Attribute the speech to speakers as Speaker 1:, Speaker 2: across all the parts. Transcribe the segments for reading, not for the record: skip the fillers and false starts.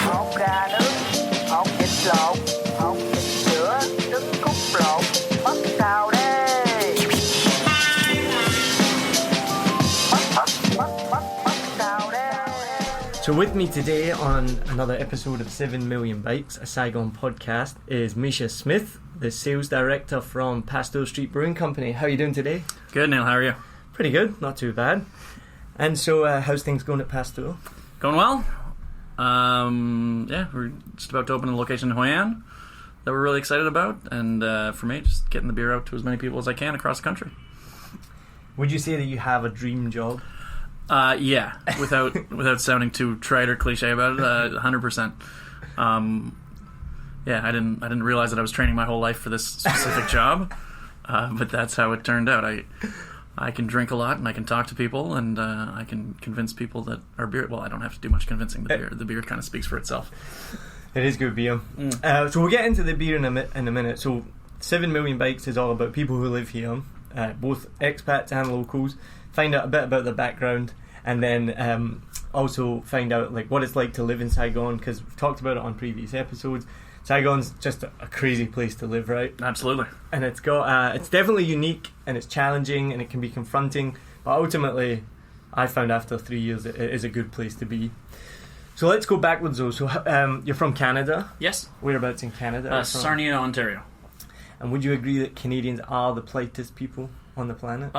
Speaker 1: hột gà nướng, hột vịt lộn, hột vịt sữa, trứng cút lộn, mắm xào đây. Mắm xào đây.
Speaker 2: So with me today on another episode of 7 Million Bikes, a Saigon podcast, is Mischa Smith, the sales director from Pasteur Street Brewing Company. How are you doing today?
Speaker 3: Good, Neil. How are you?
Speaker 2: Pretty good, not too bad. And so, how's things going at Pasteur?
Speaker 3: Going well. We're just about to open a location in Nguyen that we're really excited about, and for me, just getting the beer out to as many people as I can across the country.
Speaker 2: Would you say that you have a dream job?
Speaker 3: Yeah, without sounding too trite or cliche about it, 100%. I didn't realize that I was training my whole life for this specific job, but that's how it turned out. I can drink a lot, and I can talk to people, and I can convince people that our beer... Well, I don't have to do much convincing. The beer kind of speaks for itself.
Speaker 2: It is good beer. So we'll get into the beer in a minute. So 7 Million Bikes is all about people who live here, both expats and locals. Find out a bit about their background, and then also find out like what it's like to live in Saigon, because we've talked about it on previous episodes. Saigon's just a crazy place to live, right?
Speaker 3: Absolutely.
Speaker 2: And it's got it's definitely unique, and it's challenging, and it can be confronting, but ultimately I found after 3 years it is a good place to be. So let's go backwards though. So you're from Canada?
Speaker 3: Yes.
Speaker 2: Whereabouts in Canada?
Speaker 3: Sarnia, Ontario.
Speaker 2: And would you agree that Canadians are the politest people on the planet?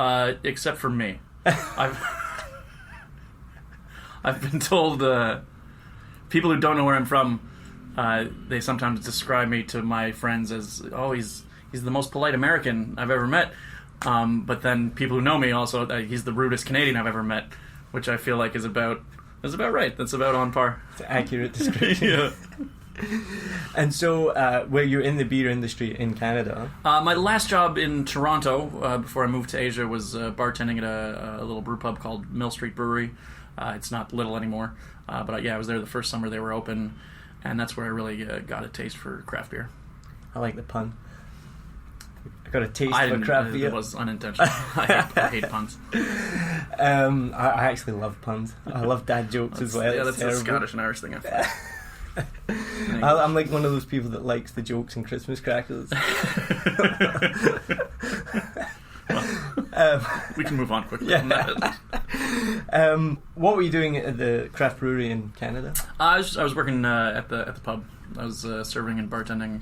Speaker 3: Except for me. I've been told people who don't know where I'm from, they sometimes describe me to my friends as, oh, he's the most polite American I've ever met. But then people who know me also, he's the rudest Canadian I've ever met, which I feel like is about right. That's about on par.
Speaker 2: It's an accurate description.
Speaker 3: Yeah.
Speaker 2: And so, where you're in the beer industry in Canada?
Speaker 3: My last job in Toronto, before I moved to Asia, was bartending at a little brew pub called Mill Street Brewery. It's not little anymore, but I was there the first summer they were open, and that's where I really got a taste for craft beer.
Speaker 2: I like the pun. I got a taste for craft beer.
Speaker 3: It was unintentional. I hate puns.
Speaker 2: I actually love puns. I love dad jokes as well.
Speaker 3: Yeah, that's
Speaker 2: terrible.
Speaker 3: a Scottish and Irish thing, I think.
Speaker 2: I'm like one of those people that likes the jokes and Christmas crackers.
Speaker 3: We can move on quickly.
Speaker 2: Yeah.
Speaker 3: From that.
Speaker 2: What were you doing at the craft brewery in Canada?
Speaker 3: I was working at the pub. I was serving and bartending.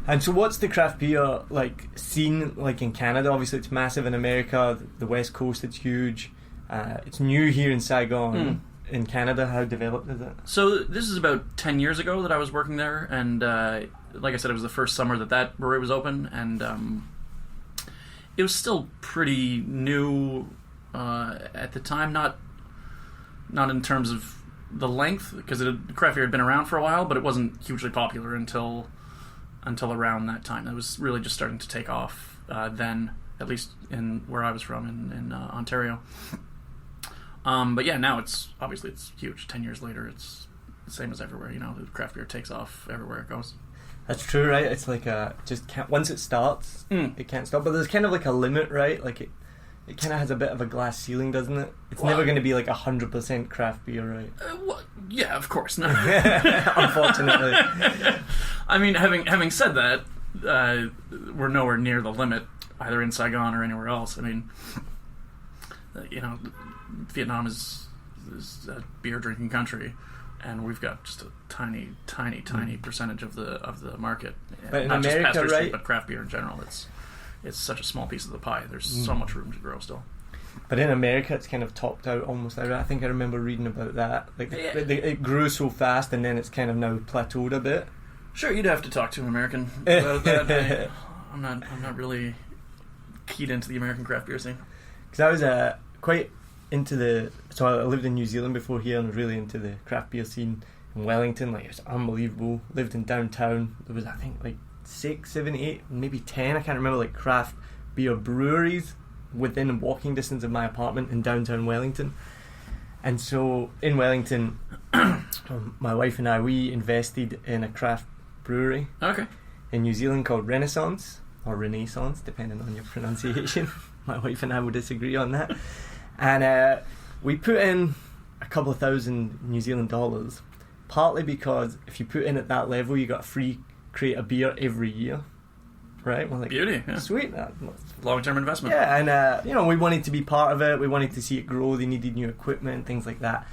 Speaker 2: And so what's the craft beer like scene like in Canada? Obviously it's massive in America, the West Coast it's huge. It's new here in Saigon. In Canada, how developed is it?
Speaker 3: So this is about 10 years ago that I was working there, and like I said, it was the first summer that brewery was open, and it was still pretty new at the time, not in terms of the length, because craft beer had been around for a while, but it wasn't hugely popular until around that time. It was really just starting to take off then, at least in where I was from in Ontario. But yeah, now it's huge. 10 years later, it's the same as everywhere. The craft beer takes off everywhere it goes.
Speaker 2: That's true, right? It's like once it starts, it can't stop. But there's kind of like a limit, right? Like it kind of has a bit of a glass ceiling, doesn't it? It's never going to be like 100% craft beer, right?
Speaker 3: Yeah, of course not.
Speaker 2: Unfortunately.
Speaker 3: I mean, having said that, we're nowhere near the limit, either in Saigon or anywhere else. I mean, Vietnam is a beer drinking country, and we've got just a tiny percentage of the market.
Speaker 2: But in
Speaker 3: not
Speaker 2: America,
Speaker 3: just Pasteur Street,
Speaker 2: right?
Speaker 3: but craft beer in general. It's such a small piece of the pie. There's so much room to grow still.
Speaker 2: But in America, it's kind of topped out almost. I think I remember reading about that. Like it grew so fast, and then it's kind of now plateaued a bit.
Speaker 3: Sure, you'd have to talk to an American about that. I'm not really keyed into the American craft beer scene.
Speaker 2: Because I was quite into so I lived in New Zealand before here, and was really into the craft beer scene in Wellington. Like, it was unbelievable. Lived in downtown. There was, I think, like 6, 7, 8, maybe 10, I can't remember, like craft beer breweries within walking distance of my apartment in downtown Wellington. And so in Wellington, my wife and I, we invested in a craft brewery in New Zealand called Renaissance, or Renaissance, depending on your pronunciation. My wife and I will disagree on that. And we put in a couple of $1,000 New Zealand dollars, partly because if you put in at that level, you got a free crate of beer every year, right? We're like,
Speaker 3: Beauty, yeah.
Speaker 2: Sweet.
Speaker 3: Long-term investment.
Speaker 2: Yeah, and we wanted to be part of it. We wanted to see it grow. They needed new equipment, things like that.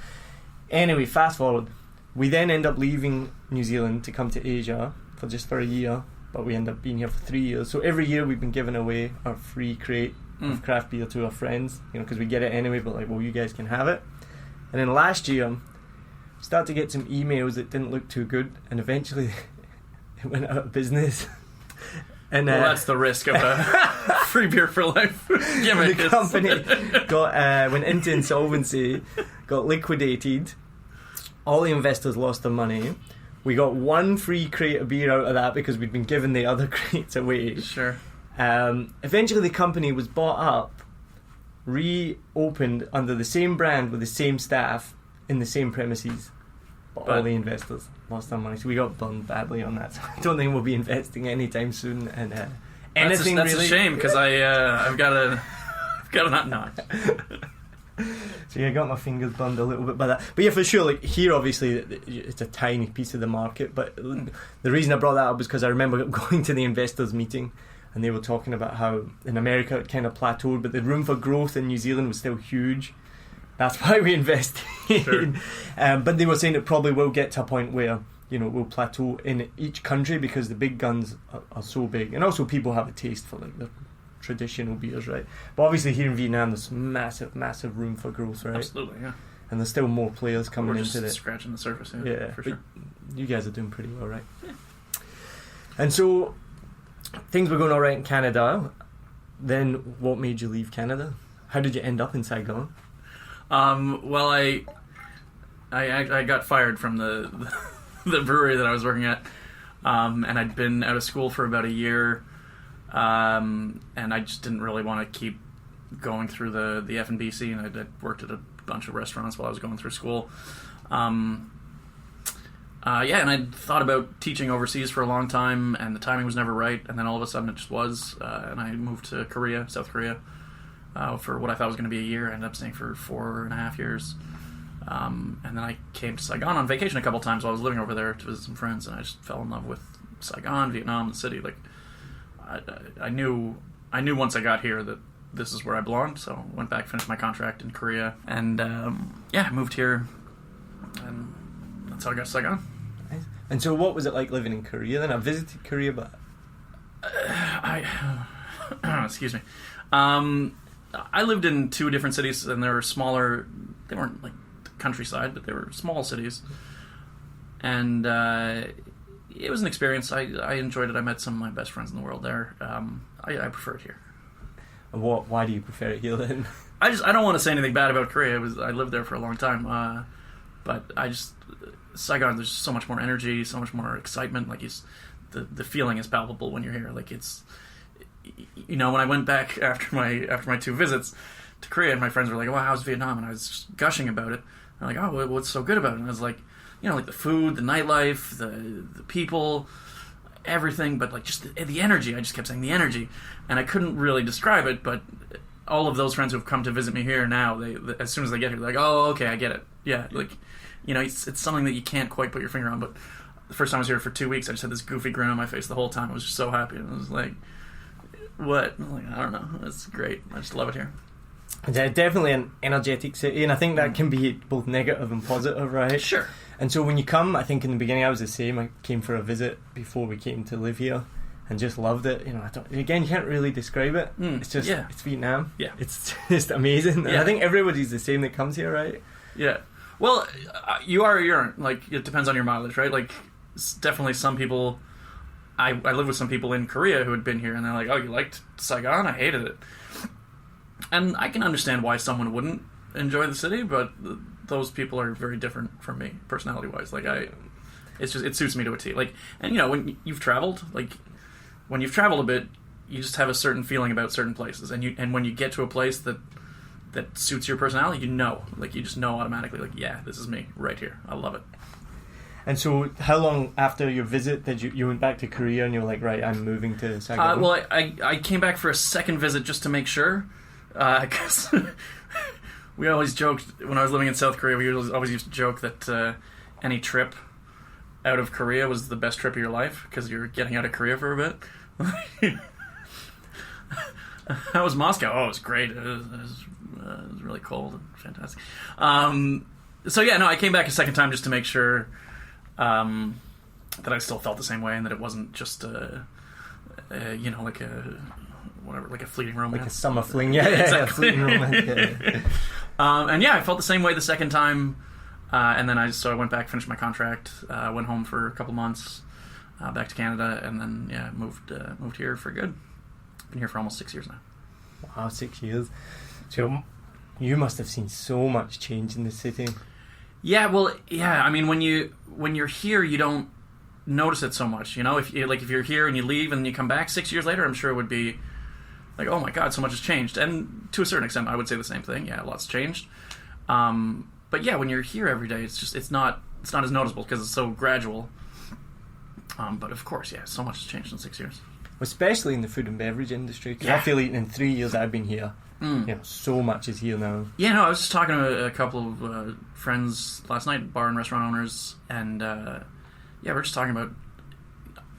Speaker 2: Anyway, fast forward. We then end up leaving New Zealand to come to Asia for a year, but we end up being here for 3 years. So every year we've been giving away our free crate of craft beer to our friends, because we get it anyway, but like, well, you guys can have it. And then last year, start to get some emails that didn't look too good, and eventually it went out of business. And
Speaker 3: well, that's the risk of a free beer for life gimmick.
Speaker 2: The company went into insolvency, got liquidated. All the investors lost their money. We got one free crate of beer out of that because we'd been given the other crates away.
Speaker 3: Sure.
Speaker 2: Eventually the company was bought up, reopened under the same brand with the same staff in the same premises. But all the investors lost their money, so we got burned badly on that. So I don't think we'll be investing anytime soon. And anything
Speaker 3: that's
Speaker 2: really.
Speaker 3: A shame because I've got a not.
Speaker 2: So yeah, I got my fingers burned a little bit by that. But yeah, for sure, like here obviously it's a tiny piece of the market, but the reason I brought that up was because I remember going to the investors meeting and they were talking about how in America it kind of plateaued, but the room for growth in New Zealand was still huge. That's why we invested.
Speaker 3: Sure.
Speaker 2: But they were saying it probably will get to a point where we'll plateau in each country because the big guns are so big, and also people have a taste for like the traditional beers, right? But obviously here in Vietnam there's massive room for growth, right?
Speaker 3: Absolutely, yeah.
Speaker 2: And there's still more players coming
Speaker 3: We're just
Speaker 2: into it.
Speaker 3: Scratching the surface,
Speaker 2: Yeah,
Speaker 3: for sure.
Speaker 2: You guys are doing pretty well, right?
Speaker 3: Yeah.
Speaker 2: And so things were going all right in Canada. Then what made you leave Canada? How did you end up in Saigon?
Speaker 3: Well, I got fired from the the brewery that I was working at, and I'd been out of school for about a year, and I just didn't really want to keep going through the F&B scene. I'd worked at a bunch of restaurants while I was going through school. And I'd thought about teaching overseas for a long time, and the timing was never right, and then all of a sudden it just was, and I moved to South Korea, for what I thought was going to be a year. I ended up staying for 4.5 years. And then I came to Saigon on vacation a couple times while I was living over there to visit some friends, and I just fell in love with Saigon, Vietnam, the city. Like, I knew once I got here that this is where I belonged, so I went back, finished my contract in Korea, and moved here, and that's how I got to Saigon.
Speaker 2: Nice. And so what was it like living in Korea then? I visited Korea, but...
Speaker 3: excuse me. I lived in 2 different cities, and they were smaller. They weren't like countryside, but they were small cities. And it was an experience. I enjoyed it. I met some of my best friends in the world there. I prefer it here.
Speaker 2: Why do you prefer it here then?
Speaker 3: I don't want to say anything bad about Korea. I lived there for a long time, but Saigon. There's so much more energy, so much more excitement. Like the feeling is palpable when you're here. Like it's. When I went back after my 2 visits to Korea, and my friends were like, "Well, how's Vietnam?" and I was just gushing about it. I'm like, "Oh, what's so good about it?" And I was like, like the food, the nightlife, the people, everything, but like just the energy. I just kept saying the energy, and I couldn't really describe it. But all of those friends who've come to visit me here now, they as soon as they get here, they're like, "Oh, okay, I get it." Yeah, like it's something that you can't quite put your finger on. But the first time I was here for 2 weeks, I just had this goofy grin on my face the whole time. I was just so happy, and I was like. What? I'm like, I don't know. It's great. I just love it here.
Speaker 2: It's definitely an energetic city, and I think that can be both negative and positive, right?
Speaker 3: Sure.
Speaker 2: And so when you come, I think in the beginning I was the same. I came for a visit before we came to live here, and just loved it. You can't really describe it. It's just it's Vietnam.
Speaker 3: Yeah.
Speaker 2: It's just amazing. And
Speaker 3: yeah.
Speaker 2: I think everybody's the same that comes here, right?
Speaker 3: Yeah. Well, you're like it depends on your mileage, right? Like definitely some people. I lived with some people in Korea who had been here, and they're like, "Oh, you liked Saigon? I hated it." And I can understand why someone wouldn't enjoy the city, but those people are very different from me, personality-wise. Like it suits me to a T. Like, and when you've traveled, a bit, you just have a certain feeling about certain places, and when you get to a place that suits your personality, you just know automatically, like, yeah, this is me right here. I love it.
Speaker 2: And so, how long after your visit did you went back to Korea and you were like, right, I'm moving to Saigon?
Speaker 3: Well, I came back for a second visit just to make sure, because we always joked when I was living in South Korea. We always used to joke that any trip out of Korea was the best trip of your life because you're getting out of Korea for a bit. How was Moscow? Oh, it was great. It was really cold and fantastic. So yeah, no, I came back a second time just to make sure that I still felt the same way and that it wasn't just like a fleeting romance,
Speaker 2: like a summer fling. Yeah,
Speaker 3: exactly.
Speaker 2: Fleeting romance. Yeah.
Speaker 3: And yeah, I felt the same way the second time. And then I went back, finished my contract, went home for a couple months, back to Canada, and then moved here for good. Been here for almost 6 years now.
Speaker 2: Wow, 6 years. So you must have seen so much change in the city.
Speaker 3: Yeah, well, yeah. I mean, when you're here, you don't notice it so much. You know, if you're here and you leave and you come back 6 years later, I'm sure it would be like, oh my God, so much has changed. And to a certain extent, I would say the same thing. Yeah, a lot's changed. But yeah, when you're here every day, it's not as noticeable because it's so gradual. But of course, yeah, so much has changed in 6 years.
Speaker 2: Especially in the food and beverage industry. Because I feel in 3 years I've been here, so much is here now. Yeah,
Speaker 3: no, I was just talking to a couple of friends last night, bar and restaurant owners, and we're just talking about.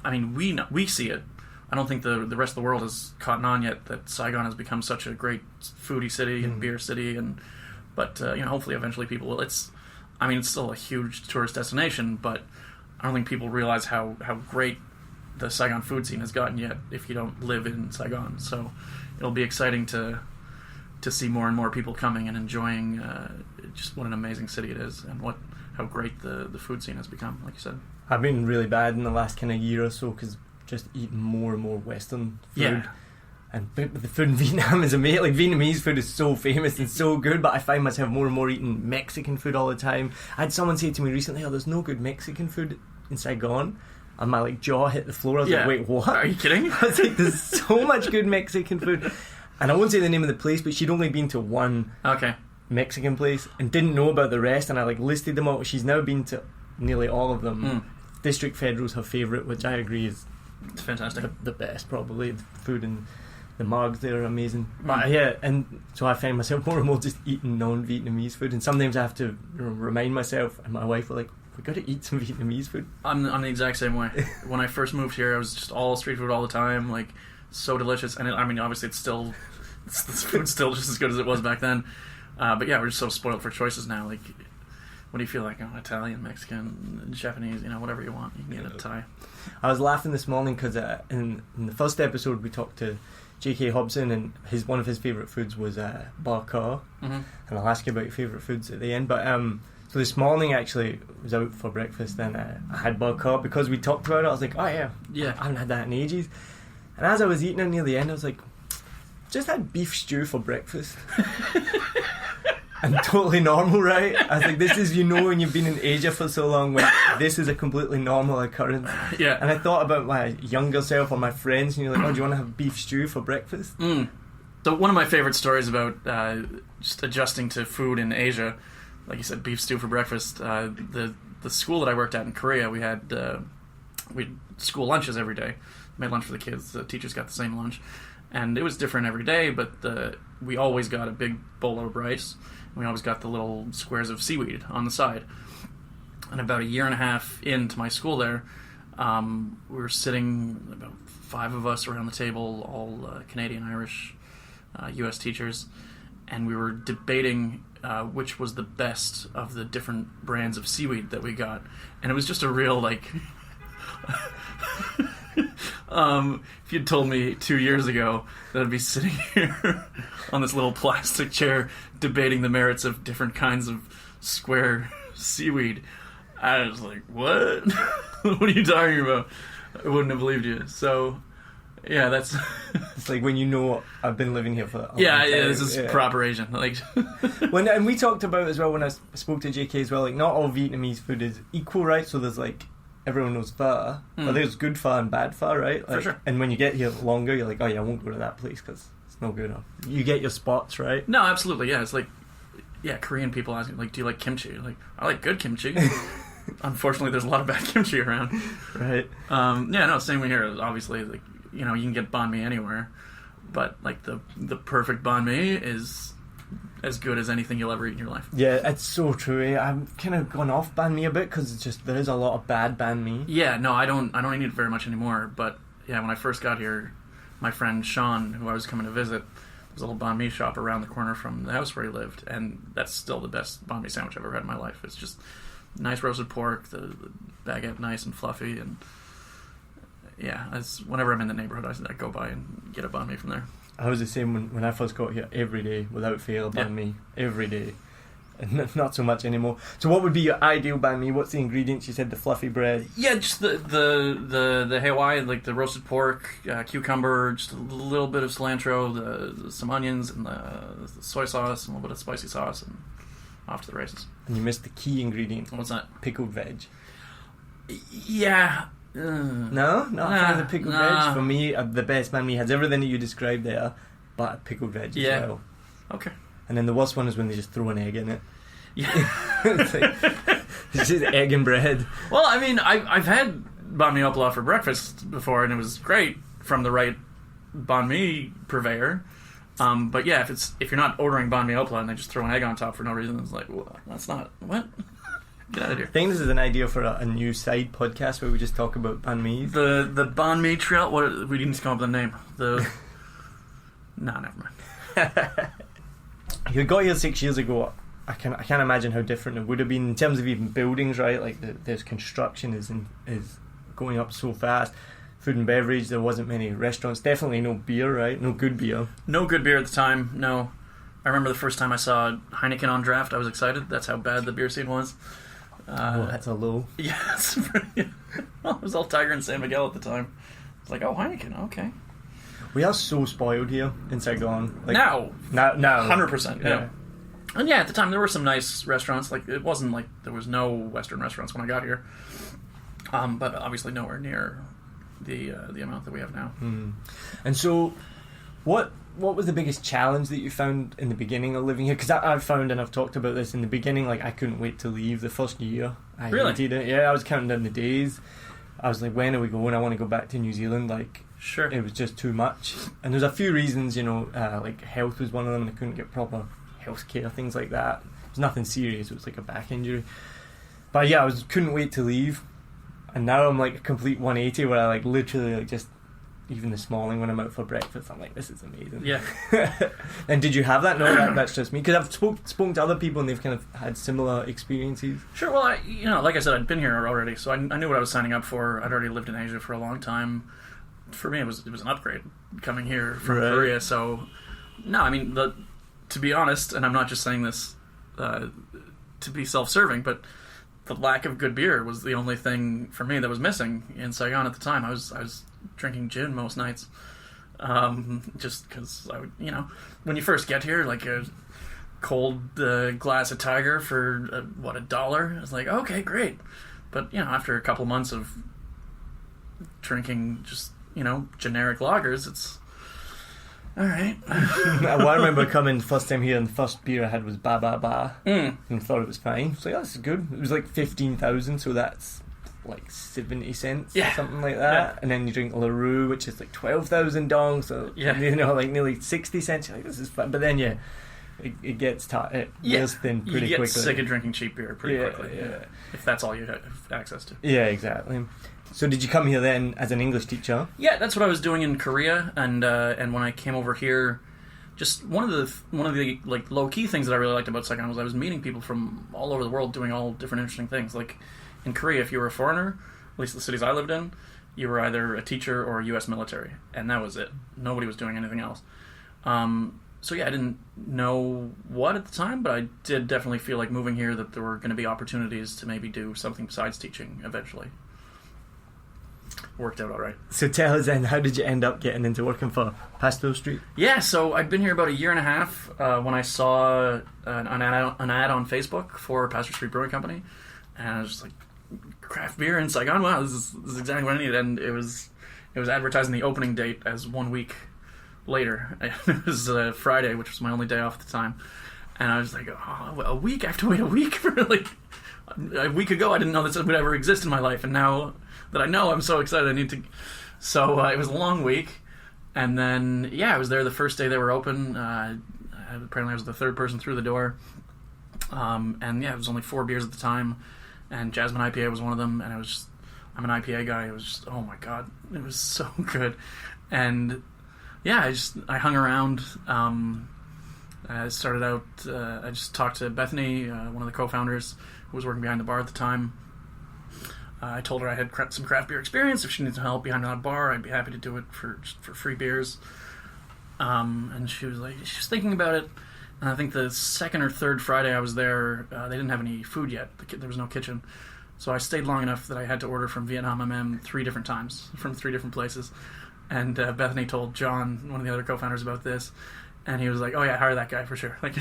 Speaker 3: I mean, we see it. I don't think the rest of the world has caught on yet that Saigon has become such a great foodie city and beer city, but hopefully eventually people will. It's still a huge tourist destination, but I don't think people realize how great the Saigon food scene has gotten yet if you don't live in Saigon. So it'll be exciting to see more and more people coming and enjoying just what an amazing city it is and how great the food scene has become, like you said.
Speaker 2: I've been really bad in the last kind of year or so because just eating more and more Western food.
Speaker 3: Yeah.
Speaker 2: And the food in Vietnam is amazing. Like, Vietnamese food is so famous and so good, but I find myself more and more eating Mexican food all the time. I had someone say to me recently, there's no good Mexican food in Saigon. And my jaw hit the floor. I was like, wait, what?
Speaker 3: Are you kidding?
Speaker 2: I was like, there's so much good Mexican food. And I won't say the name of the place, but she'd only been to one Mexican place and didn't know about the rest. And I listed them all. She's now been to nearly all of them. District Federal's her favourite, which I agree is
Speaker 3: it's fantastic.
Speaker 2: The best, probably. The food and the mugs there are amazing. But yeah, and so I find myself more and more just eating non-Vietnamese food. And sometimes I have to remind myself, and my wife will we got to eat some Vietnamese food.
Speaker 3: I'm the exact same way. When I first moved here, I was just all street food all the time, so delicious. And obviously this food's still just as good as it was back then. But yeah, we're just so spoiled for choices now. What do you feel like? Italian, Mexican, Japanese, whatever you want. You can get a Thai.
Speaker 2: I was laughing this morning because in the first episode we talked to J.K. Hobson, and one of his favourite foods was bar car. And I'll ask you about your favourite foods at the end. But so this morning, actually, I was out for breakfast and I had bar car because we talked about it. I was like, oh yeah, I haven't had that in ages. And as I was eating it near the end, I was like, just had beef stew for breakfast. And totally normal, right? I was like, this is, when you've been in Asia for so long, this is a completely normal occurrence.
Speaker 3: Yeah.
Speaker 2: And I thought about my younger self or my friends, and you're like, oh, do you want to have beef stew for breakfast?
Speaker 3: So one of my favourite stories about just adjusting to food in Asia, like you said, beef stew for breakfast. The school that I worked at in Korea, we had school lunches every day. We made lunch for the kids. The teachers got the same lunch, and it was different every day. But we always got a big bowl of rice. We always got the little squares of seaweed on the side. And about a year and a half into my school there, we were sitting, about 5 of us around the table, all Canadian, Irish, U.S. teachers, and we were debating which was the best of the different brands of seaweed that we got. And it was just a real, if you'd told me 2 years ago that I'd be sitting here on this little plastic chair debating the merits of different kinds of square seaweed, I was like, what? What are you talking about? I wouldn't have believed you. So, yeah, that's...
Speaker 2: It's like when I've been living here for a long time.
Speaker 3: Yeah, this is proper Asian.
Speaker 2: And we talked about as well when I spoke to JK as well, not all Vietnamese food is equal, right? So there's everyone knows pho, but there's good pho and bad pho, right?
Speaker 3: For sure.
Speaker 2: And when you get here longer, you're like, oh yeah, I won't go to that place because it's no good enough. You get your spots, right?
Speaker 3: No, absolutely, yeah. It's Korean people asking, do you like kimchi? I like good kimchi. Unfortunately, there's a lot of bad kimchi around.
Speaker 2: Right.
Speaker 3: Same way here. Obviously, you can get banh mi anywhere, but the perfect banh mi is as good as anything you'll ever eat in your life.
Speaker 2: Yeah, it's so true. I'm kind of gone off banh mi a bit because it's just there is a lot of bad banh mi.
Speaker 3: Yeah, no, I don't eat it very much anymore. But yeah, when I first got here, my friend Sean, who I was coming to visit, there's a little banh mi shop around the corner from the house where he lived, and that's still the best banh mi sandwich I've ever had in my life. It's just nice roasted pork, the baguette nice and fluffy, and yeah, whenever I'm in the neighborhood, I go by and get a banh mi from there.
Speaker 2: I was the same when I first got here. Every day, without fail, banh mi. Every day. And not so much anymore. So what would be your ideal banh mi? What's the ingredients? You said the fluffy bread.
Speaker 3: Yeah, just the Hawaii, like the roasted pork, cucumber, just a little bit of cilantro, some onions, and the soy sauce, and a little bit of spicy sauce, and off to the races.
Speaker 2: And you missed the key ingredient.
Speaker 3: What's that?
Speaker 2: Pickled veg.
Speaker 3: Yeah.
Speaker 2: No? Not fan of the pickled veg? For me, the best banh mi has everything that you described there, but pickled veg as well.
Speaker 3: Okay.
Speaker 2: And then the worst one is when they just throw an egg in it.
Speaker 3: Yeah.
Speaker 2: It's just egg and bread.
Speaker 3: Well, I mean, I've had banh mi opla for breakfast before, and it was great from the right banh mi purveyor. But yeah, if you're not ordering banh mi opla and they just throw an egg on top for no reason, it's like, well, that's not... What? Get out of here.
Speaker 2: I think this is an idea for a new side podcast where we just talk about banh mi.
Speaker 3: The banh mi trail. What we need to come up with a name. Never mind.
Speaker 2: You got here 6 years ago. I can't imagine how different it would have been in terms of even buildings, right? Like there's construction is going up so fast. Food and beverage. There wasn't many restaurants. Definitely no beer, right? No good beer.
Speaker 3: No good beer at the time. No. I remember the first time I saw Heineken on draft. I was excited. That's how bad the beer scene was.
Speaker 2: That's a low.
Speaker 3: Yeah, well, it was all Tiger and San Miguel at the time. It's like, oh, Heineken, okay.
Speaker 2: We are so spoiled here in Saigon. Like,
Speaker 3: now, 100%.
Speaker 2: Yeah.
Speaker 3: And yeah, at the time there were some nice restaurants. Like it wasn't like there was no Western restaurants when I got here, but obviously nowhere near the amount that we have now.
Speaker 2: Mm. And so, what was the biggest challenge that you found in the beginning of living here? Because I've found, and I've talked about this in the beginning, like I couldn't wait to leave the first year. I hated it. Yeah, I was counting down the days. I was like, when are we going? I want to go back to New Zealand. Like,
Speaker 3: sure,
Speaker 2: it was just too much. And there's a few reasons, like health was one of them, and I couldn't get proper healthcare, things like that. It was nothing serious. It was like a back injury. But yeah, couldn't wait to leave. And now I'm like a complete 180 where I like literally like just, even this morning when I'm out for breakfast, I'm like, this is amazing.
Speaker 3: Yeah.
Speaker 2: And did you have that? No, that's just me. Because I've spoken to other people and they've kind of had similar experiences.
Speaker 3: Sure. Well, like I said, I'd been here already, so I knew what I was signing up for. I'd already lived in Asia for a long time. For me, it was an upgrade coming here from Korea. So, no, I mean, to be honest, and I'm not just saying this to be self-serving, but the lack of good beer was the only thing for me that was missing in Saigon at the time. I was drinking gin most nights, just because I would, when you first get here, like a cold glass of Tiger for $1? It's like, okay, great. But after a couple months of drinking just generic lagers, it's all right.
Speaker 2: Well, I remember coming first time here and the first beer I had was Ba Ba Ba and thought it was fine. So yeah, this is good. It was like 15,000, so that's like 70 cents or something like that. Yeah. And then you drink LaRue, which is like 12,000 dong, so like nearly 60 cents. You're like, this is fun. But then it gets it wears thin pretty quickly. You get sick
Speaker 3: of drinking cheap beer pretty quickly. Yeah. If that's all you have access to.
Speaker 2: Yeah, exactly. So did you come here then as an English teacher?
Speaker 3: Yeah, that's what I was doing in Korea, and when I came over here, just one of the like low key things that I really liked about Saigon was I was meeting people from all over the world doing all different interesting things. Like in Korea, if you were a foreigner, at least the cities I lived in, you were either a teacher or a U.S. military, and that was it. Nobody was doing anything else. So yeah, I didn't know what at the time, but I did definitely feel like moving here that there were going to be opportunities to maybe do something besides teaching eventually. Worked out all right. So
Speaker 2: tell us then, how did you end up getting into working for Pasteur Street?
Speaker 3: Yeah, so I'd been here about a year and a half when I saw an ad on Facebook for Pasteur Street Brewing Company, and I was just like, craft beer in Saigon? Wow, this is exactly what I needed. And it was advertising the opening date as 1 week later. It was Friday, which was my only day off at the time, and I was like, oh, a week? I have to wait a week for like a week ago. I didn't know this would ever exist in my life, and now that I know, I'm so excited. I need to. So it was a long week, and then I was there the first day they were open. apparently I was the third person through the door. And yeah, it was only 4 beers at the time, and Jasmine IPA was one of them, and I'm an IPA guy. It was just, oh my god, it was so good. And yeah, I hung around. I started out, I just talked to Bethany, one of the co-founders who was working behind the bar at the time. I told her I had some craft beer experience. If she needs some help behind that bar, I'd be happy to do it for free beers. And she was thinking about it. And I think the second or third Friday I was there, they didn't have any food yet. There was no kitchen. So I stayed long enough that I had to order from Vietnam MM 3 different times from 3 different places. And Bethany told John, one of the other co-founders, about this. And he was like, oh yeah, hire that guy for sure. Like,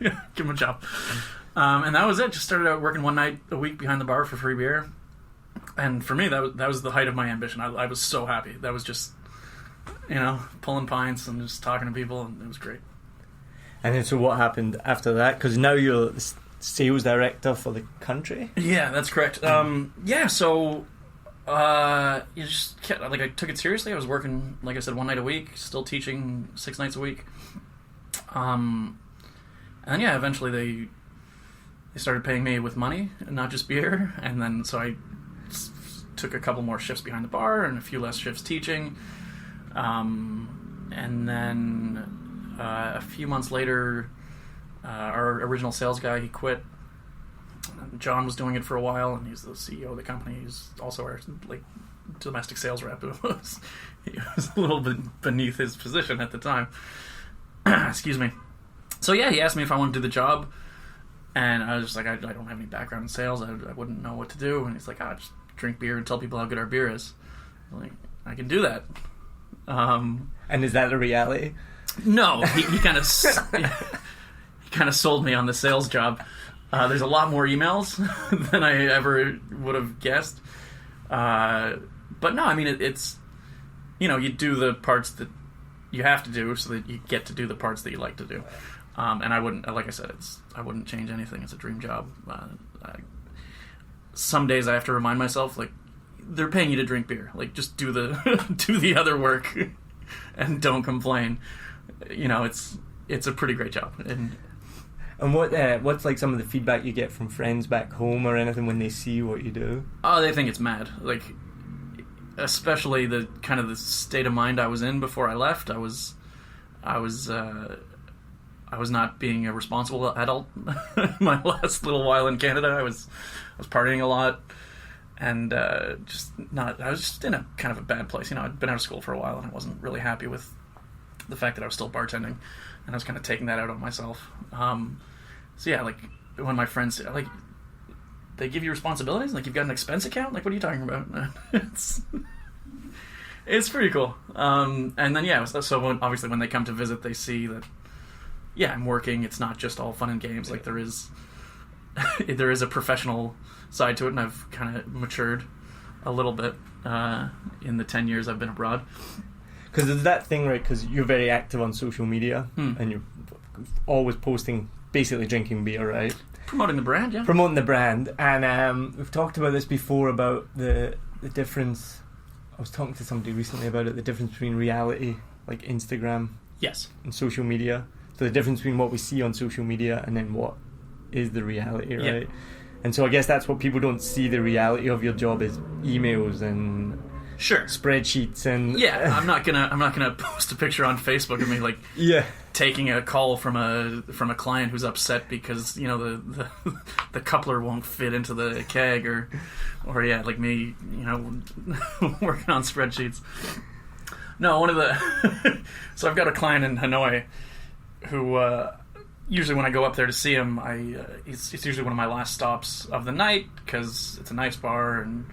Speaker 3: give him a job. And that was it. Just started out working one night a week behind the bar for free beer. And for me, that was the height of my ambition. I was so happy. That was just, pulling pints and just talking to people, and it was great.
Speaker 2: And then, so what happened after that? Because now you're the sales director for the country?
Speaker 3: Yeah, that's correct. So you just kept, I took it seriously. I was working, like I said, one night a week, still teaching 6 nights a week. And then, eventually they started paying me with money and not just beer. And then, so I took a couple more shifts behind the bar and a few less shifts teaching. And then a few months later, our original sales guy, he quit. John was doing it for a while, and he's the CEO of the company. He's also our domestic sales rep. He was a little bit beneath his position at the time. Excuse me. So yeah, he asked me if I wanted to do the job, and I was just like, I don't have any background in sales. I wouldn't know what to do. And he's like, just drink beer and tell people how good our beer is. I'm like, I can do that.
Speaker 2: And is that a reality?
Speaker 3: No, he kind of he kind of sold me on the sales job. There's a lot more emails than I ever would have guessed. But no, I mean, it's, you do the parts that you have to do so that you get to do the parts that you like to do. And I wouldn't, like I said, I wouldn't change anything. It's a dream job. Some days I have to remind myself, they're paying you to drink beer. Just do the other work and don't complain. It's a pretty great job.
Speaker 2: And what's some of the feedback you get from friends back home or anything when they see what you do?
Speaker 3: Oh, they think it's mad. Especially the kind of the state of mind I was in before I left. I was not being a responsible adult. My last little while in Canada, I was partying a lot, and I was just in a kind of a bad place. I'd been out of school for a while, and I wasn't really happy with the fact that I was still bartending, and I was kind of taking that out on myself. So yeah, when my friends say, they give you responsibilities, you've got an expense account, what are you talking about? It's pretty cool. And then so obviously when they come to visit, they see that I'm working. It's not just all fun and games. There is a professional side to it, and I've kind of matured a little bit in the 10 years I've been abroad.
Speaker 2: Because there's that thing, right? Because you're very active on social media, and you're always posting, basically drinking beer, right?
Speaker 3: Promoting the brand, yeah.
Speaker 2: Promoting the brand. And we've talked about this before, about the difference. I was talking to somebody recently about it, the difference between reality, Instagram,
Speaker 3: yes,
Speaker 2: and social media. So the difference between what we see on social media and then what is the reality, right? Yeah. And so I guess that's what people don't see. The reality of your job is emails and spreadsheets and
Speaker 3: I'm not gonna post a picture on Facebook of me taking a call from a client who's upset because the coupler won't fit into the keg or me working on spreadsheets. No, one of the so I've got a client in Hanoi who usually when I go up there to see him, it's usually one of my last stops of the night because it's a nice bar and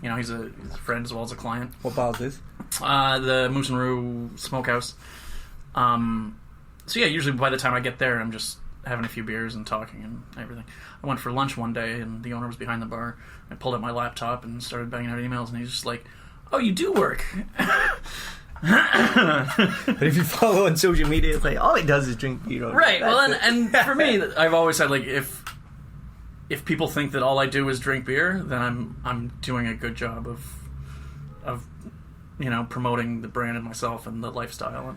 Speaker 3: he's a friend as well as a client.
Speaker 2: What bar is this?
Speaker 3: The Moose and Roo Smokehouse. So usually by the time I get there, I'm just having a few beers and talking and everything. I went for lunch one day and the owner was behind the bar. I pulled out my laptop and started banging out emails, and he's just like, "Oh, you do work."
Speaker 2: But if you follow on social media, it's all he does is drink beer.
Speaker 3: Right. Well, and for me, I've always said if people think that all I do is drink beer, then I'm doing a good job of promoting the brand and myself and the lifestyle.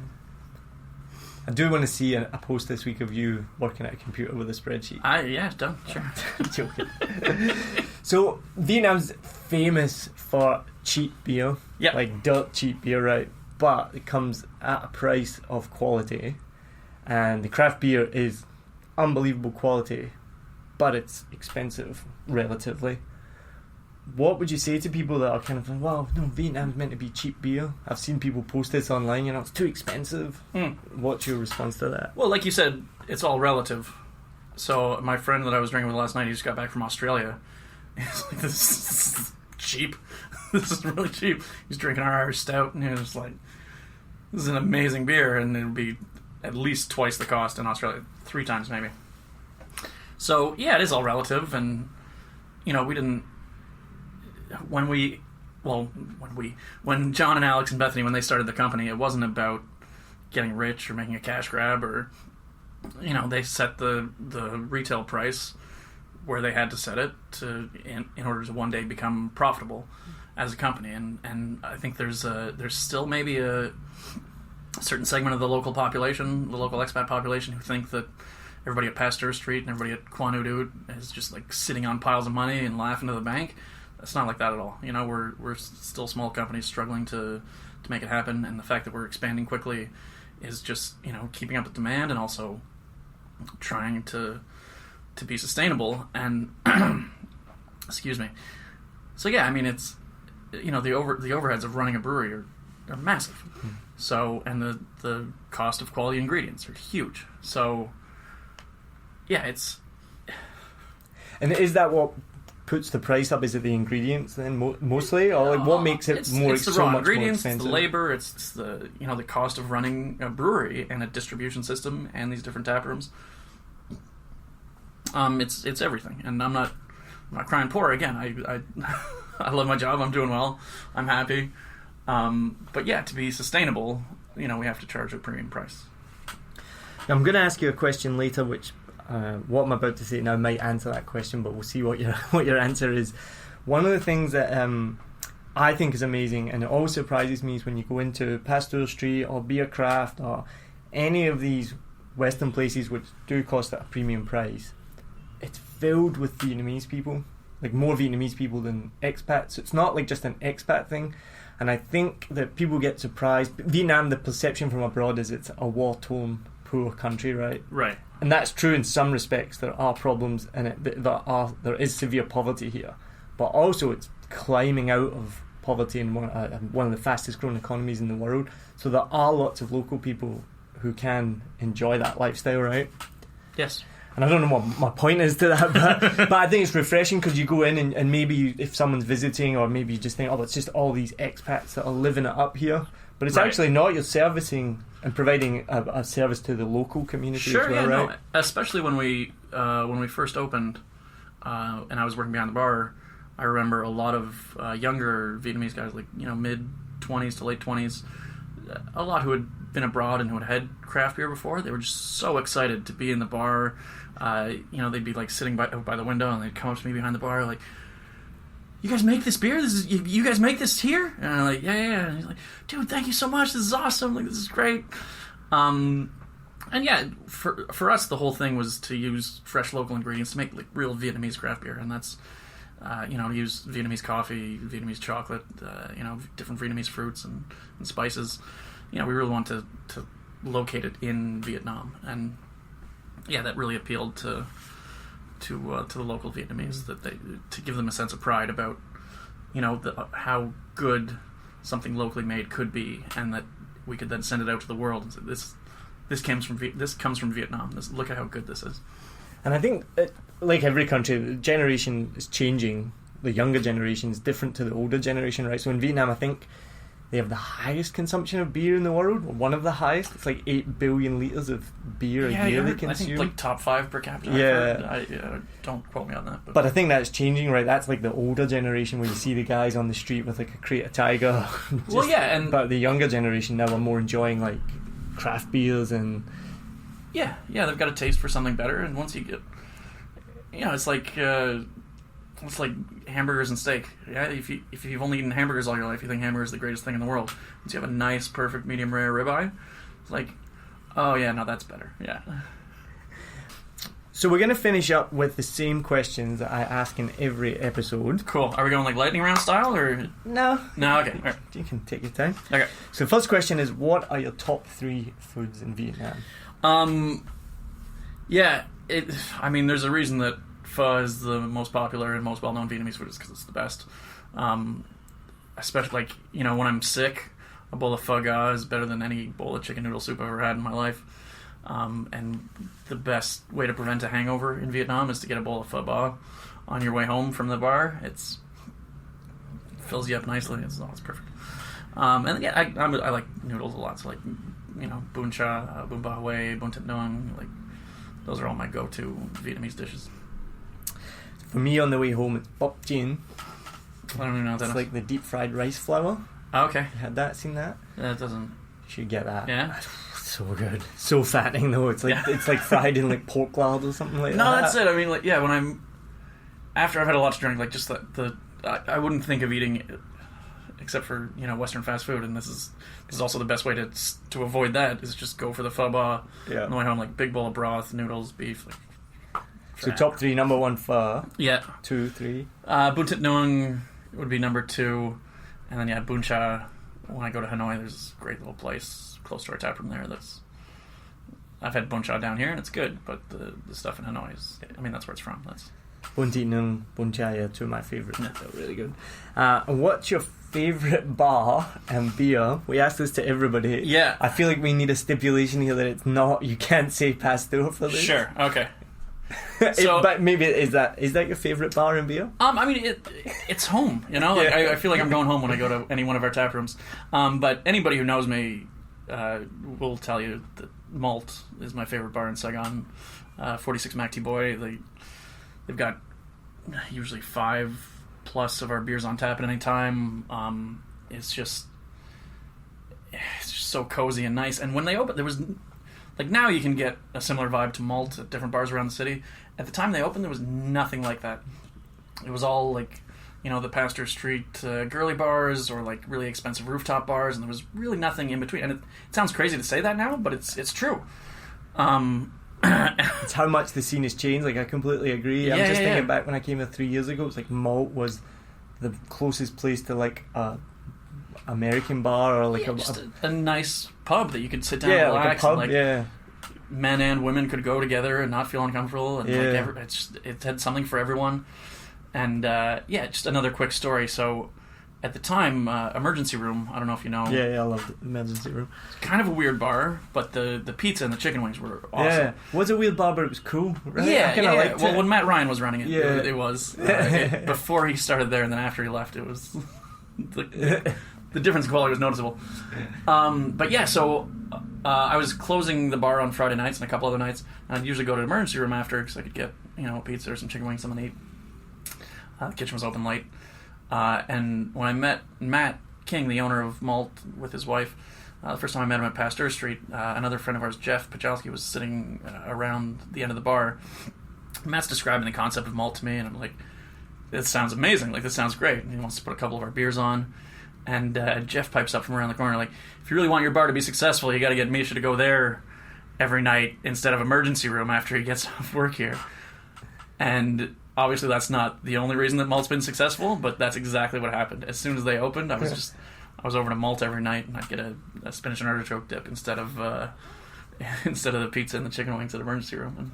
Speaker 2: I do want to see a post this week of you working at a computer with a spreadsheet.
Speaker 3: Yeah, done. Sure.
Speaker 2: Joking. So Vietnam's famous for cheap beer, like dirt cheap beer, right? But it comes at a price of quality, and the craft beer is unbelievable quality, but it's expensive relatively. What would you say to people that are kind of like, well, no, Vietnam's meant to be cheap beer? I've seen people post this online, it's too expensive. What's your response to that?
Speaker 3: Well, like you said, it's all relative. So my friend that I was drinking with last night, he just got back from Australia. He's like, this is cheap. This is really cheap. He's drinking our Irish Stout, and he was like, this is an amazing beer, and it would be at least twice the cost in Australia. 3 times, maybe. So, yeah, it is all relative, and, we didn't... When John and Alex and Bethany, when they started the company, it wasn't about getting rich or making a cash grab, or they set the retail price where they had to set it in order to one day become profitable as a company. And I think there's still maybe a certain segment of the local population, the local expat population, who think that everybody at Pasteur Street and everybody at Quan Udu is just like sitting on piles of money and laughing to the bank. It's not like that at all. We're still small companies struggling to make it happen, and the fact that we're expanding quickly is just keeping up with demand and also trying to be sustainable. And excuse me. So yeah, I mean, it's the overheads of running a brewery are massive. So, and the cost of quality ingredients are huge. So yeah, it's.
Speaker 2: And is that what puts the price up? Is it the ingredients then mostly, or like what makes it
Speaker 3: it's the raw
Speaker 2: much
Speaker 3: ingredients,
Speaker 2: more expensive?
Speaker 3: it's the labor, it's the the cost of running a brewery and a distribution system and these different tap rooms. It's everything, and I'm not crying poor. Again, I love my job. I'm doing well. I'm happy. But yeah, to be sustainable, we have to charge a premium price.
Speaker 2: I'm going to ask you a question later, which. What I'm about to say now might answer that question, but we'll see what your answer is. One of the things that I think is amazing, and it always surprises me, is when you go into Pasteur Street or Beer Craft or any of these Western places which do cost at a premium price, it's filled with Vietnamese people, like more Vietnamese people than expats. It's not like just an expat thing, and I think that people get surprised. Vietnam, the perception from abroad is it's a war-torn, poor country, right?
Speaker 3: Right.
Speaker 2: And that's true in some respects. There are problems in it. There is severe poverty here, but also it's climbing out of poverty in one of the fastest growing economies in the world. So there are lots of local people who can enjoy that lifestyle, right?
Speaker 3: Yes.
Speaker 2: And I don't know what my point is to that, but I think it's refreshing because you go in and maybe if someone's visiting, or maybe you just think, it's just all these expats that are living it up here. But it's actually not. You're servicing and providing a service to the local community as well, right?
Speaker 3: No. Especially when we first opened, and I was working behind the bar, I remember a lot of younger Vietnamese guys, like mid-20s to late 20s, a lot who had been abroad and who had craft beer before. They were just so excited to be in the bar. They'd be like sitting by the window, and they'd come up to me behind the bar, like, you guys make this beer? You guys make this here? And I'm like, yeah. And he's like, dude, thank you so much. This is awesome. Like, this is great. And yeah, for us, the whole thing was to use fresh local ingredients to make like real Vietnamese craft beer, and that's to use Vietnamese coffee, Vietnamese chocolate, different Vietnamame fruits and spices. We really want to locate it in Vietnam, and yeah, that really appealed to the local Vietnamese, that to give them a sense of pride about how good something locally made could be, and that we could then send it out to the world and say, this comes from Vietnam. Look at how good this is.
Speaker 2: And I think like every country, the generation is changing. The younger generation is different to the older generation, right? So in Vietnam, I think they have the highest consumption of beer in the world, or one of the highest. It's like 8 billion litres of beer a year they consume. I think like
Speaker 3: top 5 per capita.
Speaker 2: Yeah.
Speaker 3: Don't quote me on that.
Speaker 2: But I think that's changing, right? That's like the older generation where you see the guys on the street with like a crate of Tiger. But the younger generation now are more enjoying like craft beers and...
Speaker 3: Yeah, they've got a taste for something better, and once you get... it's like hamburgers and steak. Yeah, if you've only eaten hamburgers all your life, you think hamburger is the greatest thing in the world. Once you have a nice, perfect, medium rare ribeye, it's like, Oh yeah, no, that's better. Yeah.
Speaker 2: So we're going to finish up with the same questions that I ask in every episode.
Speaker 3: Cool. Are we going like lightning round style or?
Speaker 2: No.
Speaker 3: No. Okay. All right.
Speaker 2: You can take your time.
Speaker 3: Okay.
Speaker 2: So the first question is, what are your top 3 foods in Vietnam?
Speaker 3: Yeah. I mean, there's a reason that pho is the most popular and most well-known Vietnamese food, is because it's the best. Especially when I'm sick, a bowl of pho ga is better than any bowl of chicken noodle soup I've ever had in my life. And the best way to prevent a hangover in Vietnam is to get a bowl of pho ba on your way home from the bar. It fills you up nicely. It's perfect. And yeah, I like noodles a lot. So bún cha, bún ba huay, bún thịt nướng. Those are all my go-to Vietnamese dishes.
Speaker 2: For me, on the way home, it's bop jin.
Speaker 3: I don't even know what that
Speaker 2: It's
Speaker 3: is.
Speaker 2: like the deep fried rice flour.
Speaker 3: Oh, okay.
Speaker 2: You had that? Seen that?
Speaker 3: That doesn't.
Speaker 2: You should get that.
Speaker 3: Yeah.
Speaker 2: So good. So fattening though. It's like it's like fried in like pork lard or something like that.
Speaker 3: No, that's it. I mean, when I'm after I've had a lot to drink, just I wouldn't think of eating it except for Western fast food, and this is also the best way to avoid that is just go for the pho ba on the way home, big bowl of broth, noodles, beef.
Speaker 2: So top 3, number 1 pho.
Speaker 3: Yeah.
Speaker 2: 2, 3.
Speaker 3: Bún thịt nướng would be number 2, and then bún cha. When I go to Hanoi, there's this great little place close to our taproom there. I've had bún cha down here and it's good, but the stuff in Hanoi is, that's where it's from. That's
Speaker 2: Bún thịt nướng, bún cha, 2 of my favourites. They're really good. And what's your favourite bar and beer? We ask this to everybody.
Speaker 3: Yeah.
Speaker 2: I feel like we need a stipulation here that it's not, you can't say Pasteur for this.
Speaker 3: Sure. Okay.
Speaker 2: But maybe is that your favourite bar and beer?
Speaker 3: It's home. I feel like I'm going home when I go to any one of our tap rooms. But anybody who knows me will tell you that Malt is my favorite bar in Saigon. 46 Mac T Boy. They've got usually 5+ of our beers on tap at any time. It's just so cozy and nice. And when they opened, there was now you can get a similar vibe to Malt at different bars around the city. At the time they opened, there was nothing like that. It was all the Pasteur Street girly bars or really expensive rooftop bars, and there was really nothing in between. And it sounds crazy to say that now, but it's true.
Speaker 2: It's how much the scene has changed. I completely agree. I'm just thinking back when I came here 3 years ago. It's Malt was the closest place to a American bar or
Speaker 3: a nice pub that you could sit down and relax.
Speaker 2: Like a pub,
Speaker 3: men and women could go together and not feel uncomfortable. And it had something for everyone. And just another quick story. So at the time, Emergency Room, I don't know if you know.
Speaker 2: Yeah, I loved the Emergency Room.
Speaker 3: It's kind of a weird bar, but the pizza and the chicken wings were awesome.
Speaker 2: Yeah, it was a weird bar, but it was cool, right?
Speaker 3: Yeah. Well, when Matt Ryan was running it,
Speaker 2: Yeah.
Speaker 3: it was. Before he started there and then after he left, it was... the difference in quality was noticeable. But yeah, so I was closing the bar on Friday nights and a couple other nights, and I'd usually go to the Emergency Room after because I could get pizza or some chicken wings, something to eat. The kitchen was open late. And when I met Matt King, the owner of Malt, with his wife, the first time I met him at Pasteur Street, another friend of ours, Jeff Pachowski, was sitting around the end of the bar. Matt's describing the concept of Malt to me, and I'm like, this sounds amazing. This sounds great. And he wants to put a couple of our beers on. And Jeff pipes up from around the corner, if you really want your bar to be successful, you got to get Mischa to go there every night instead of Emergency Room after he gets off work here. And obviously that's not the only reason that Malt's been successful, but that's exactly what happened. As soon as they opened, I was over to Malt every night, and I'd get a spinach and artichoke dip instead of the pizza and the chicken wings at Emergency Room. And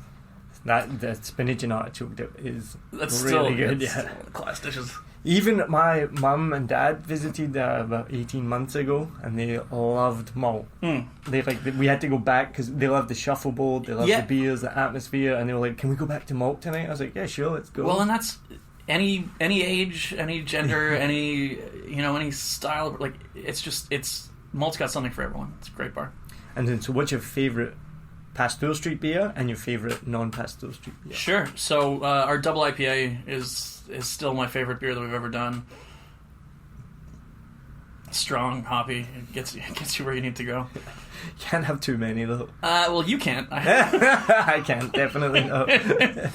Speaker 2: that spinach and artichoke dip is
Speaker 3: that's
Speaker 2: really
Speaker 3: still
Speaker 2: good.
Speaker 3: It's still class dishes.
Speaker 2: Even my mum and dad visited about 18 months ago, and they loved Malt. They we had to go back because they loved the shuffleboard, they loved the beers, the atmosphere, and they were like, "Can we go back to Malt tonight?" I was like, "Yeah, sure, let's go."
Speaker 3: Well, and that's any age, any gender, any style. It's Malt's got something for everyone. It's a great bar.
Speaker 2: And then, so what's your favourite Pasteur Street beer and your favourite non-Pasteur Street beer?
Speaker 3: Sure. So our double IPA is still my favorite beer that we've ever done. Strong, hoppy, it gets you where you need to go.
Speaker 2: You can't have too many though.
Speaker 3: Well, you can't.
Speaker 2: I can't, definitely not.
Speaker 3: I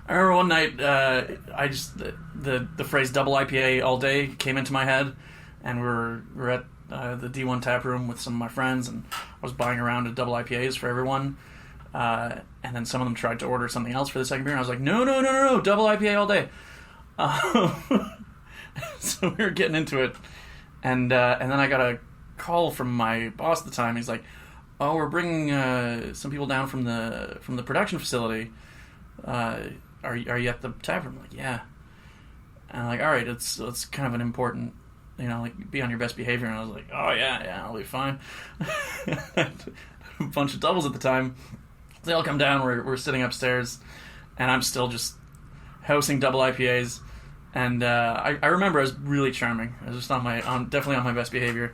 Speaker 3: remember one night, I just the phrase double IPA all day came into my head, and we're at the D1 tap room with some of my friends, and I was buying around double IPAs for everyone, and then some of them tried to order something else for the second beer, and I was like, no, double IPA all day. So we were getting into it, and then I got a call from my boss at the time. He's like, "Oh, we're bringing some people down from the production facility. Are you at the tap room?" I'm like, "Yeah." And I'm like, "All right, it's kind of an important, like, be on your best behavior." And I was like, "Oh yeah, I'll be fine." A bunch of doubles at the time. They all come down. We're sitting upstairs, and I'm still just housing double IPAs. And I remember I was really charming. I was just definitely on my best behavior.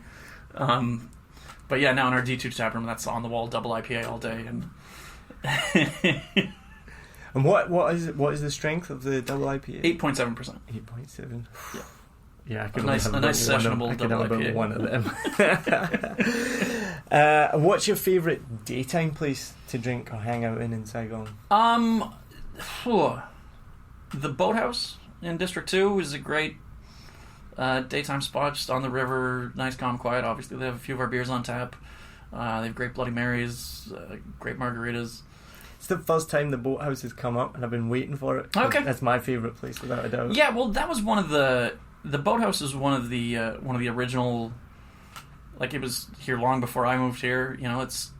Speaker 3: But yeah, now in our D2 tap room, that's on the wall, double IPA all day. And
Speaker 2: And what is the strength of the double IPA?
Speaker 3: 8.7%.
Speaker 2: 8.7.
Speaker 3: Yeah.
Speaker 2: Yeah, I could
Speaker 3: A nice sessionable double IPA.
Speaker 2: One of them. What's your favourite daytime place to drink or hang out in Saigon?
Speaker 3: The Boathouse in District 2 is a great daytime spot, just on the river, nice, calm, quiet. Obviously, they have a few of our beers on tap. They have great Bloody Marys, great margaritas.
Speaker 2: It's the first time the Boathouse has come up, and I've been waiting for it.
Speaker 3: Okay,
Speaker 2: that's my favourite place, without a doubt.
Speaker 3: Yeah, well, that was one of the Boathouse is one of the original. Like, it was here long before I moved here. It's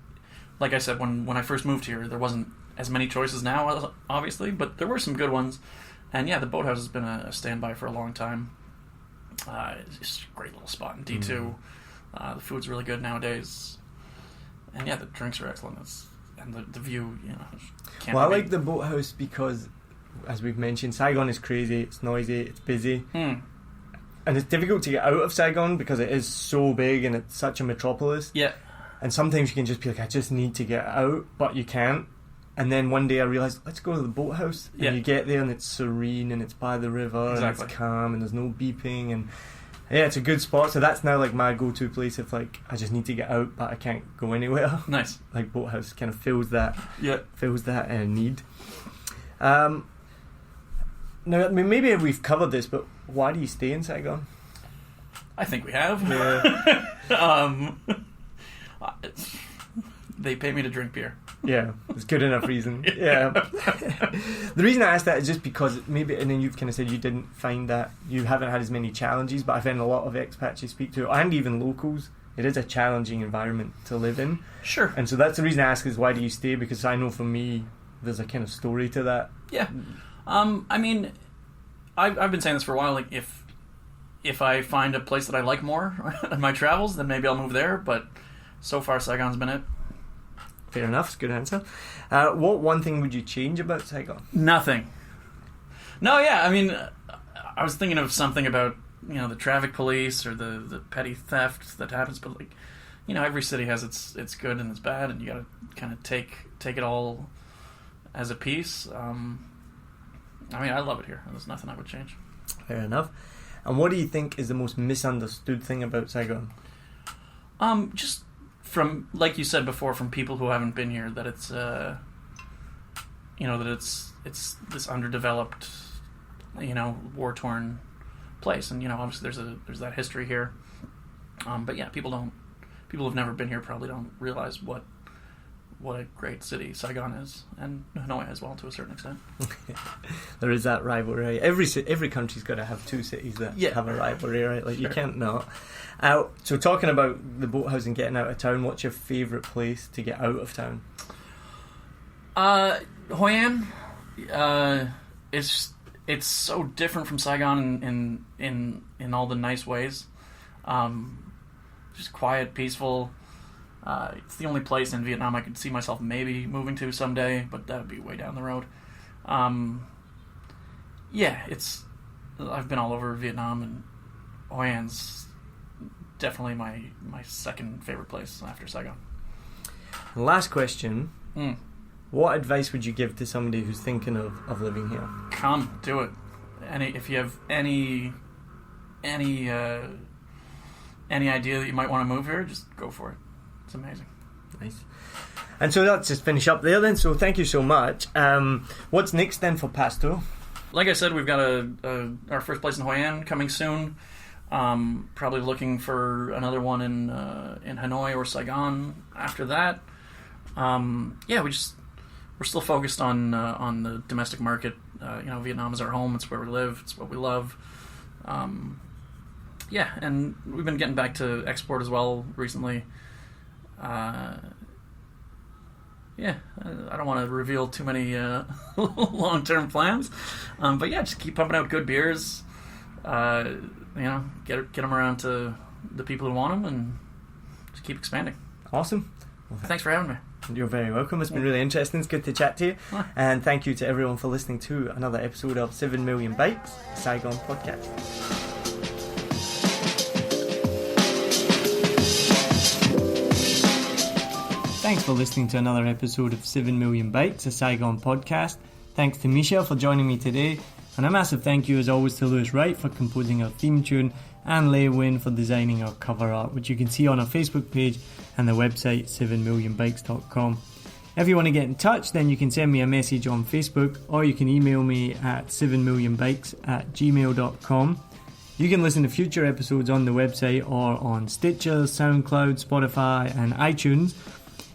Speaker 3: like I said, when I first moved here, there wasn't as many choices now, obviously, but there were some good ones. And yeah, the Boathouse has been a standby for a long time. It's just a great little spot in D2. The food's really good nowadays. And yeah, the drinks are excellent. And the view, can't
Speaker 2: Well, I like the Boathouse because, as we've mentioned, Saigon is crazy, it's noisy, it's busy. And it's difficult to get out of Saigon because it is so big and it's such a metropolis.
Speaker 3: Yeah.
Speaker 2: And sometimes you can just be like, I just need to get out, but you can't. And then one day I realised, let's go to the Boathouse. And you get there and it's serene and it's by the river and it's calm and there's no beeping. And yeah, it's a good spot. So that's now like my go-to place if like I just need to get out but I can't go anywhere.
Speaker 3: Nice.
Speaker 2: Like Boathouse kind of fills that need. Now, I mean, maybe we've covered this, but why do you stay in Saigon?
Speaker 3: I think we have.
Speaker 2: Yeah.
Speaker 3: They pay me to drink beer.
Speaker 2: Yeah, it's good enough reason. Yeah. The reason I asked that is just because maybe, and then you've kind of said you didn't find that, you haven't had as many challenges, but I find a lot of expats you speak to, and even locals, it is a challenging environment to live in. Sure. And so that's the reason I ask is why do you stay? Because I know for me, there's a kind of story to that.
Speaker 3: Yeah. I mean, I've been saying this for a while. Like, if I find a place that I like more in my travels, then maybe I'll move there. But so far, Saigon's been it.
Speaker 2: Fair enough. It's a good answer. What one thing would you change about Saigon?
Speaker 3: Nothing. No, yeah. I mean, I was thinking of something about the traffic police or the petty theft that happens, but like, every city has its good and its bad, and you got to kind of take it all as a piece. I mean, I love it here. There's nothing I would change.
Speaker 2: Fair enough. And what do you think is the most misunderstood thing about Saigon?
Speaker 3: Just from, like you said before, from people who haven't been here, that it's, that it's this underdeveloped, war-torn place, and obviously there's that history here. But yeah, people who've never been here probably don't realize what a great city Saigon is, and Hanoi as well to a certain extent.
Speaker 2: There is that rivalry. Every country's got to have two cities that have a rivalry, right? Like, you can't not. So talking about the Boathouse and getting out of town, what's your favourite place to get out of town?
Speaker 3: Hoi An. It's so different from Saigon in all the nice ways. Just quiet, peaceful. It's the only place in Vietnam I could see myself maybe moving to someday, but that would be way down the road. I've been all over Vietnam, and Hoi An's definitely my second favorite place after Saigon.
Speaker 2: Last question. What advice would you give to somebody who's thinking of living here?
Speaker 3: Come, do it. If you have any idea that you might want to move here, just go for it. It's amazing.
Speaker 2: Nice. And so let's just finish up there then. So thank you so much. What's next then for Pasteur?
Speaker 3: Like I said, we've got our first place in Hoi An coming soon. Probably looking for another one in Hanoi or Saigon after that. We're still focused on the domestic market. Vietnam is our home. It's where we live. It's what we love. And we've been getting back to export as well recently. I don't want to reveal too many long-term plans, but just keep pumping out good beers. Get them around to the people who want them, and just keep expanding.
Speaker 2: Awesome.
Speaker 3: Thanks for having me.
Speaker 2: You're very welcome. It's been really interesting. It's good to chat to you. And thank you to everyone for listening to another episode of 7 Million Bikes, a Saigon podcast. Thanks for listening to another episode of 7 Million Bikes, a Saigon podcast. Thanks to Mischa for joining me today. And a massive thank you as always to Lewis Wright for composing our theme tune, and Nguyen for designing our cover art, which you can see on our Facebook page and the website 7millionbikes.com. If you want to get in touch, then you can send me a message on Facebook, or you can email me at 7millionbikes@gmail.com. You can listen to future episodes on the website or on Stitcher, SoundCloud, Spotify and iTunes.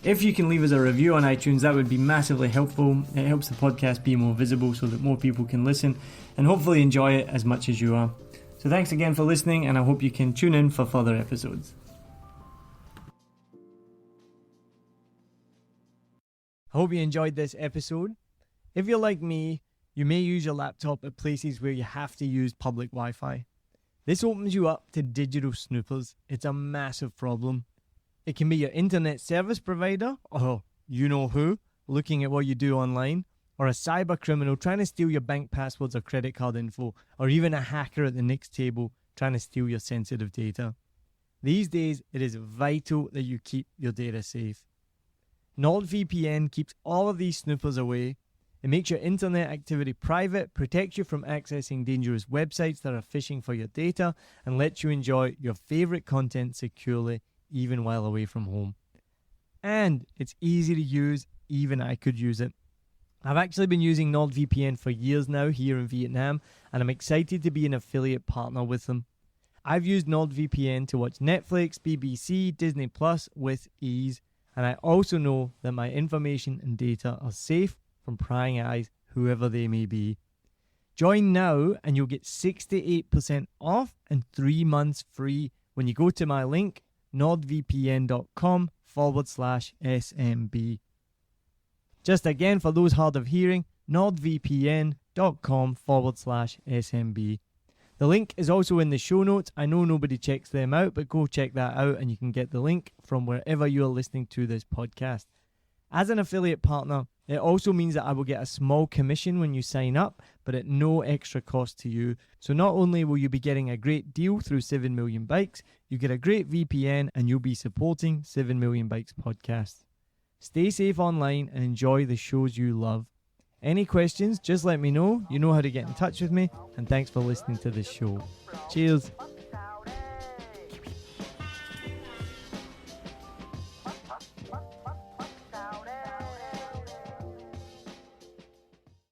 Speaker 2: If you can leave us a review on iTunes, that would be massively helpful. It helps the podcast be more visible so that more people can listen and hopefully enjoy it as much as you are. So thanks again for listening, and I hope you can tune in for further episodes. I hope you enjoyed this episode. If you're like me, you may use your laptop at places where you have to use public Wi-Fi. This opens you up to digital snoopers. It's a massive problem. It can be your internet service provider, or you know who, looking at what you do online, or a cyber criminal trying to steal your bank passwords or credit card info, or even a hacker at the next table trying to steal your sensitive data. These days, it is vital that you keep your data safe. NordVPN keeps all of these snoopers away. It makes your internet activity private, protects you from accessing dangerous websites that are phishing for your data, and lets you enjoy your favorite content securely, even while away from home. And it's easy to use, even I could use it. I've actually been using NordVPN for years now here in Vietnam, and I'm excited to be an affiliate partner with them. I've used NordVPN to watch Netflix, BBC, Disney Plus with ease, and I also know that my information and data are safe from prying eyes, whoever they may be. Join now and you'll get 68% off and 3 months free when you go to my link, nordvpn.com/SMB. Just again, for those hard of hearing, nordvpn.com/SMB. The link is also in the show notes. I know nobody checks them out, but go check that out and you can get the link from wherever you are listening to this podcast. As an affiliate partner, it also means that I will get a small commission when you sign up, but at no extra cost to you. So not only will you be getting a great deal through 7 Million Bikes, you get a great VPN and you'll be supporting 7 Million Bikes podcast. Stay safe online and enjoy the shows you love. Any questions, just let me know. You know how to get in touch with me. And thanks for listening to this show. Cheers.